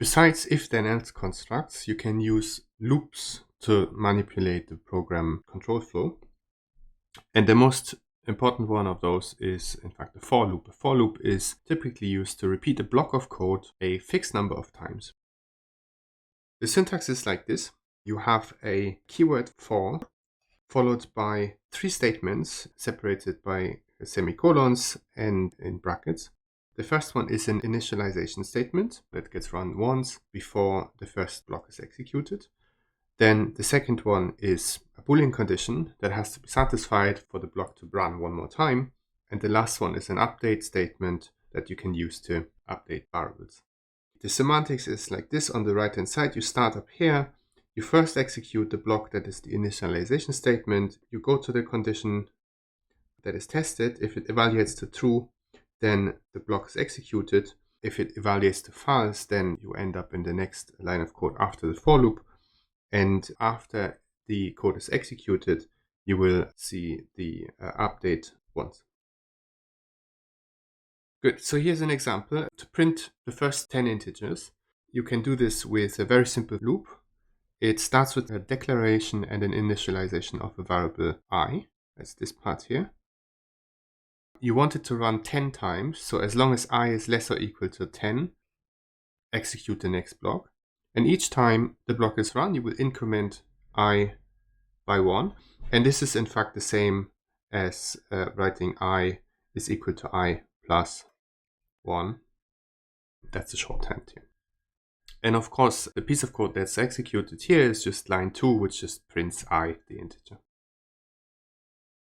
Besides if-then-else constructs, you can use loops to manipulate the program control flow. And the most important one of those is, in fact, a for loop. A for loop is typically used to repeat a block of code a fixed number of times. The syntax is like this. You have a keyword for followed by 3 statements separated by semicolons and in brackets. The first one is an initialization statement that gets run once before the first block is executed. Then the second one is a Boolean condition that has to be satisfied for the block to run one more time. And the last one is an update statement that you can use to update variables. The semantics is like this. On the right hand side, you start up here. You first execute the block that is the initialization statement. You go to the condition that is tested. If it evaluates to true, then the block is executed. If it evaluates to false, then you end up in the next line of code after the for loop. And after the code is executed, you will see the update once. Good, so here's an example. To print the first 10 integers, you can do this with a very simple loop. It starts with a declaration and an initialization of a variable I. That's this part here. You want it to run 10 times, so as long as I is less or equal to 10, execute the next block. And each time the block is run, you will increment I by 1. And this is in fact the same as writing I is equal to I plus 1. That's a shorthand here. And of course, the piece of code that's executed here is just line 2, which just prints I, the integer.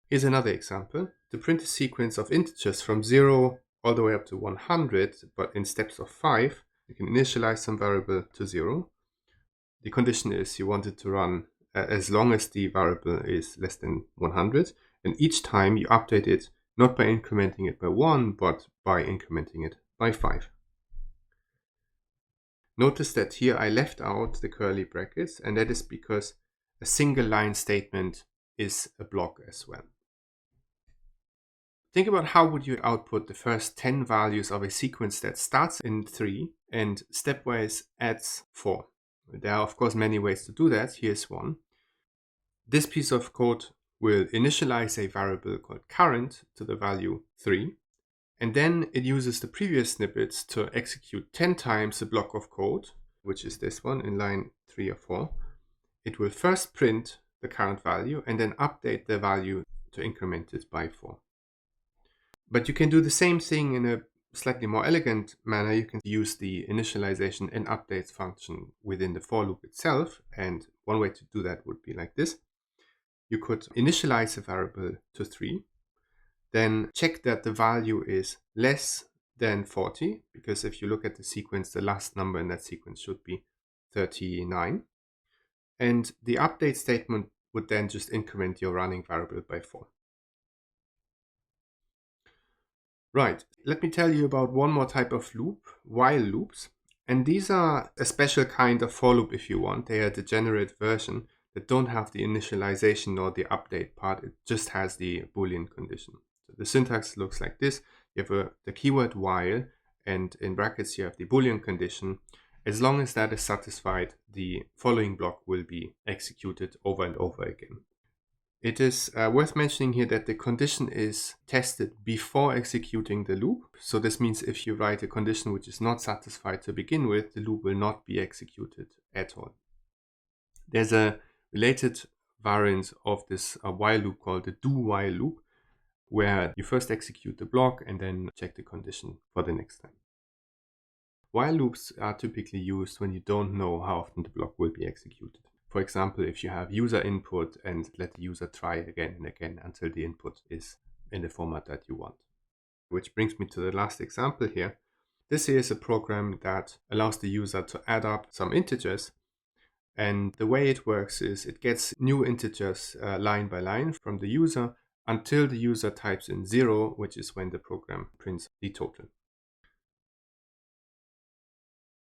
Here's another example. To print a sequence of integers from 0 all the way up to 100, but in steps of 5, you can initialize some variable to 0. The condition is you want it to run as long as the variable is less than 100. And each time you update it, not by incrementing it by 1, but by incrementing it by 5. Notice that here I left out the curly brackets, and that is because a single line statement is a block as well. Think about how would you output the first 10 values of a sequence that starts in 3 and stepwise adds 4. There are of course many ways to do that. Here's one. This piece of code will initialize a variable called current to the value 3, and then it uses the previous snippets to execute 10 times the block of code, which is this one in line 3 or 4. It will first print the current value and then update the value to increment it by 4. But you can do the same thing in a slightly more elegant manner. You can use the initialization and updates function within the for loop itself. And one way to do that would be like this. You could initialize a variable to 3, then check that the value is less than 40, because if you look at the sequence, the last number in that sequence should be 39. And the update statement would then just increment your running variable by 4. Right, let me tell you about one more type of loop, while loops. And these are a special kind of for loop if you want. They are the degenerate version that don't have the initialization or the update part. It just has the Boolean condition. So the syntax looks like this. You have the keyword while, and in brackets you have the Boolean condition. As long as that is satisfied, the following block will be executed over and over again. It is worth mentioning here that the condition is tested before executing the loop. So this means if you write a condition which is not satisfied to begin with, the loop will not be executed at all. There's a related variant of this while loop called the do-while loop, where you first execute the block and then check the condition for the next time. While loops are typically used when you don't know how often the block will be executed. For example, if you have user input and let the user try again and again until the input is in the format that you want. Which brings me to the last example here. This is a program that allows the user to add up some integers. And the way it works is it gets new integers line by line from the user until the user types in 0, which is when the program prints the total.